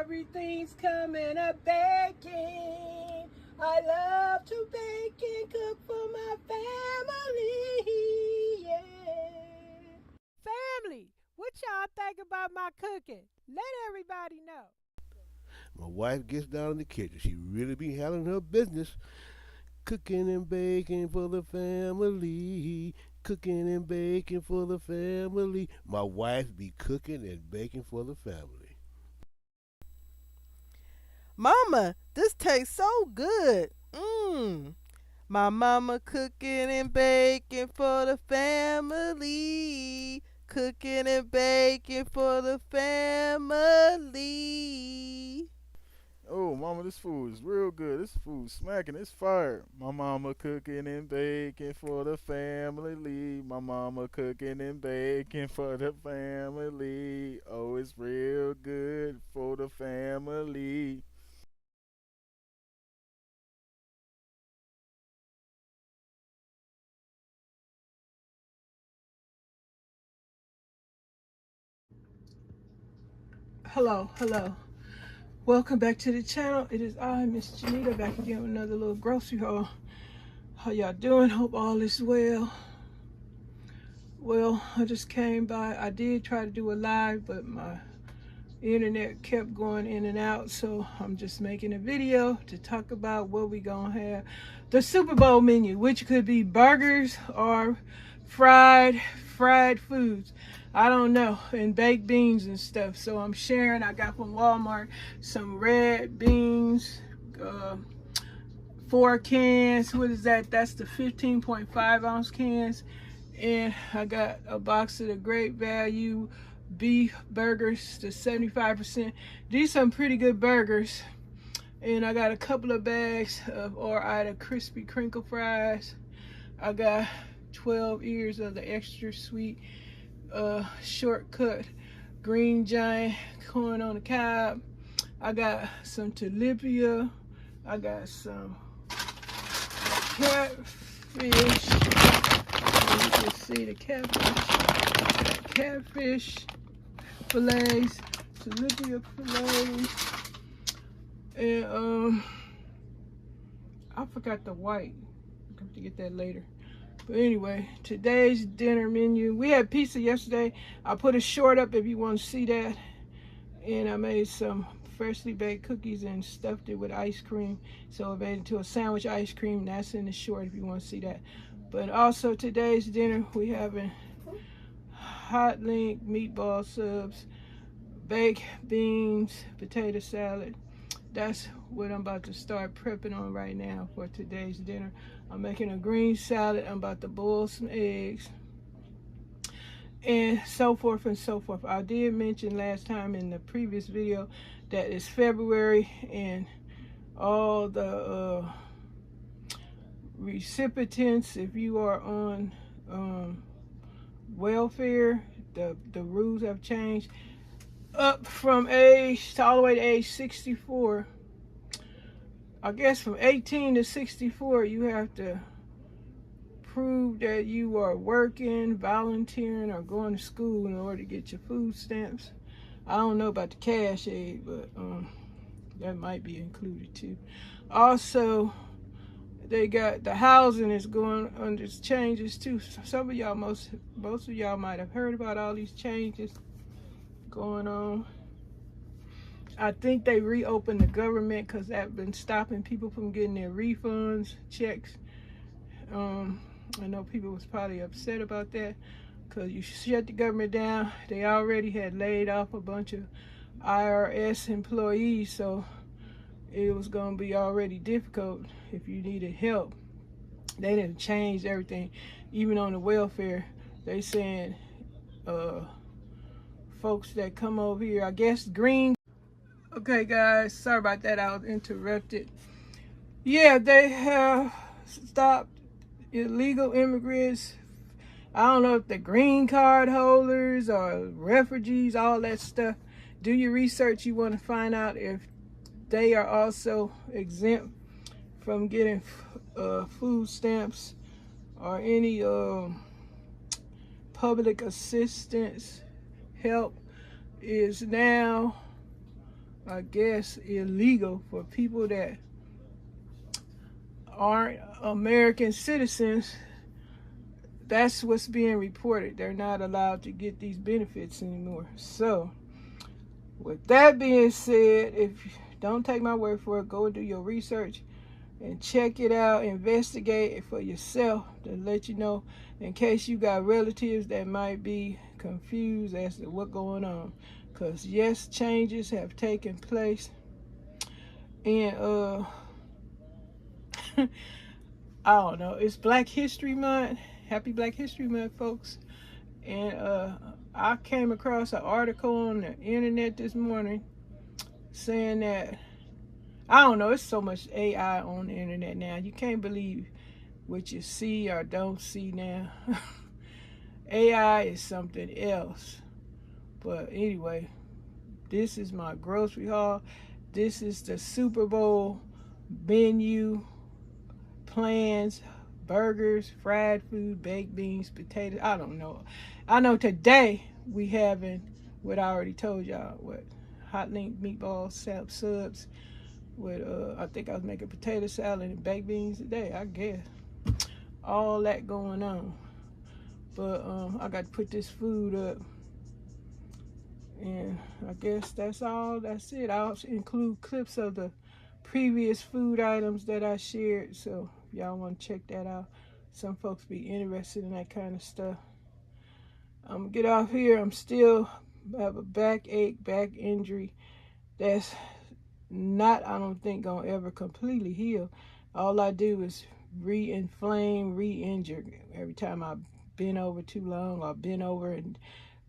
everything's coming up baking. I love to bake and cook for my family, yeah. Family, what y'all think about my cooking? Let everybody know. My wife gets down in the kitchen. She really be handling her business. Cooking and baking for the family. Cooking and baking for the family. My wife be cooking and baking for the family. Mama, this tastes so good. My mama cooking and baking for the family. Cooking and baking for the family. Oh, mama, this food is real good. This food smacking. It's fire. My mama cooking and baking for the family. My mama cooking and baking for the family. Oh, it's real good for the family. Hello. Welcome back to the channel. It is I, Miss Janita, back again with another little grocery haul. How y'all doing? Hope all is well. Well, I just came by. I did try to do a live, but my internet kept going in and out, so I'm just making a video to talk about what we gonna have. The Super Bowl menu, which could be burgers or fried foods. I don't know, and baked beans and stuff. So I'm sharing. I got from Walmart some red beans, 4 cans. What is that? That's the 15.5 ounce cans. And I got a box of the Great Value beef burgers, the 75%. These some pretty good burgers. And I got a couple of bags of Ore-Ida crispy crinkle fries. I got 12 ears of the extra sweet shortcut green giant corn on the cob. I got some tilapia. I got some catfish. You can see the catfish fillets, tilapia fillets, and I forgot the white. I have to get that later. But anyway, today's dinner menu. We had pizza yesterday. I put a short up if you want to see that. And I made some freshly baked cookies and stuffed it with ice cream. So I made it into a sandwich ice cream. That's in the short if you want to see that. But also today's dinner, we having hot link meatball subs, baked beans, potato salad. That's what I'm about to start prepping on right now for today's dinner. I'm making a green salad. I'm about to boil some eggs and so forth and so forth. I did mention last time in the previous video that it's February and all the recipients, if you are on welfare, the rules have changed up from age to all the way to age 64. I guess from 18 to 64 you have to prove that you are working, volunteering, or going to school in order to get your food stamps. I don't know about the cash aid, but that might be included too. Also, they got the housing is going under changes too. Some of y'all, most of y'all might have heard about all these changes going on. I think they reopened the government because that's been stopping people from getting their refunds, checks. I know people was probably upset about that because you shut the government down. They already had laid off a bunch of IRS employees, so it was going to be already difficult if you needed help. They didn't change everything, even on the welfare. They saying folks that come over here, I guess green. Okay guys, sorry about that, I was interrupted. Yeah, they have stopped illegal immigrants. I don't know if they're green card holders or refugees, all that stuff. Do your research. You want to find out if they are also exempt from getting food stamps or any public assistance. Help is now I guess, illegal for people that aren't American citizens. That's what's being reported. They're not allowed to get these benefits anymore. So, with that being said, if you don't take my word for it, go and do your research and check it out, investigate it for yourself to let you know in case you got relatives that might be confused as to what's going on. Because yes, changes have taken place, and I don't know, it's Black History Month. Happy Black History Month, folks. And I came across an article on the internet this morning saying that, I don't know, it's so much AI on the internet now. You can't believe what you see or don't see now. AI is something else. But anyway, this is my grocery haul. This is the Super Bowl menu plans: burgers, fried food, baked beans, potatoes. I don't know. I know today we having what I already told y'all, what hot link meatballs, subs with I think I was making potato salad and baked beans today, I guess. All that going on. But I got to put this food up. And I guess that's all. That's it. I'll include clips of the previous food items that I shared. So if y'all want to check that out. Some folks be interested in that kind of stuff. I'm going to get off here. I'm still have a backache, back injury. That's not, I don't think, going to ever completely heal. All I do is re-inflame, re-injure. Every time I bend over too long, or bend over and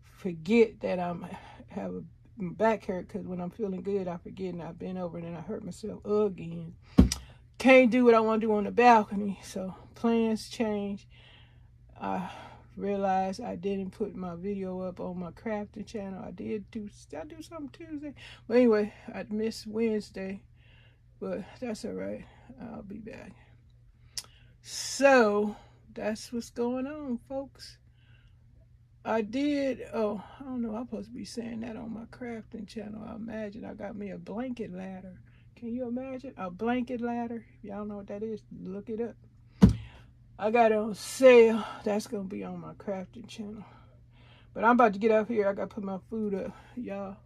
forget that I'm have a back hurt, because when I'm feeling good, I forget and I bend over and then I hurt myself again. Can't do what I want to do on the balcony, so plans change. I realized I didn't put my video up on my crafting channel. I do something Tuesday, but anyway, I missed Wednesday, but that's all right. I'll be back. So that's what's going on, folks. I don't know, I'm supposed to be saying that on my crafting channel. I imagine I got me a blanket ladder. Can you imagine? A blanket ladder? If y'all know what that is, look it up. I got it on sale. That's going to be on my crafting channel. But I'm about to get up here. I got to put my food up, y'all.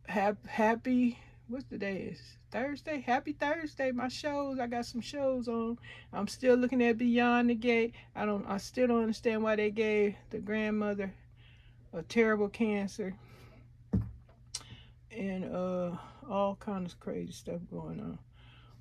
Happy, what's the day? Is Thursday? Happy Thursday. My shows, I got some shows on. I'm still looking at Beyond the Gate. I still don't understand why they gave the grandmother a terrible cancer, and all kinds of crazy stuff going on.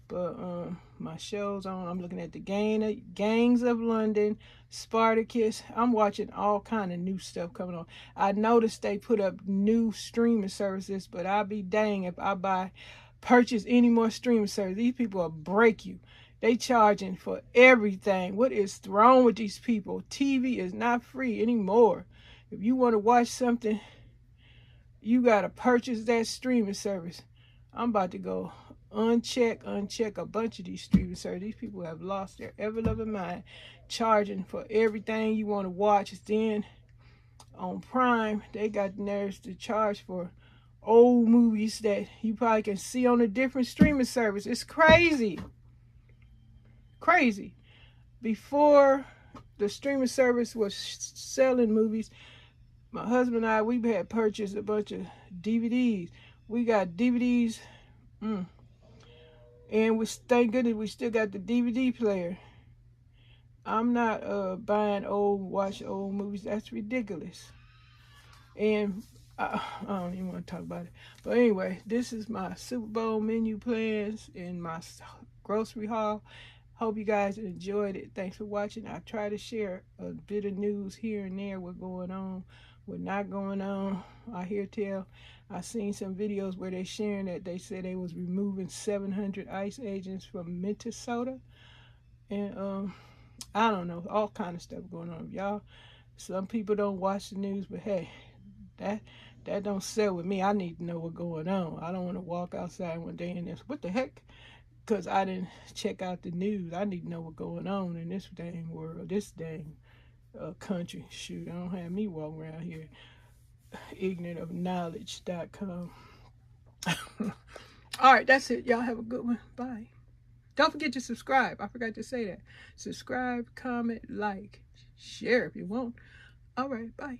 But my show's on. I'm looking at the Gangs of London, Spartacus. I'm watching all kind of new stuff coming on. I noticed they put up new streaming services, but I'll be dang if I purchase any more streaming services. These people will break you. They charging for everything. What is wrong with these people? TV is not free anymore. If you want to watch something, you got to purchase that streaming service. I'm about to go uncheck a bunch of these streaming services. These people have lost their ever-loving mind, charging for everything you want to watch. Then on Prime, they got the nerves to charge for old movies that you probably can see on a different streaming service. It's crazy. Crazy. Before the streaming service was selling movies, my husband and I, we had purchased a bunch of DVDs. We got DVDs, and thank goodness we still got the DVD player. I'm not watch old movies. That's ridiculous. And I don't even want to talk about it. But anyway, this is my Super Bowl menu plans and my grocery haul. Hope you guys enjoyed it. Thanks for watching. I try to share a bit of news here and there, what's going on, what's not going on. I seen some videos where they sharing that they said they was removing 700 ICE agents from Minnesota. And I don't know, all kind of stuff going on, y'all. Some people don't watch the news, but hey, that don't sell with me. I need to know what's going on. I don't want to walk outside one day and this, what the heck? Because I didn't check out the news. I need to know what's going on in this dang world, this dang country. Shoot, I don't have me walking around here ignorantofknowledge.com. All right, that's it. Y'all have a good one. Bye. Don't forget to subscribe. I forgot to say that. Subscribe, comment, like, share if you want. All right, bye.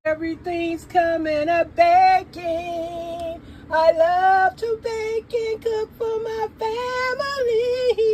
Everything's coming up baking. I love to bake and cook for my family.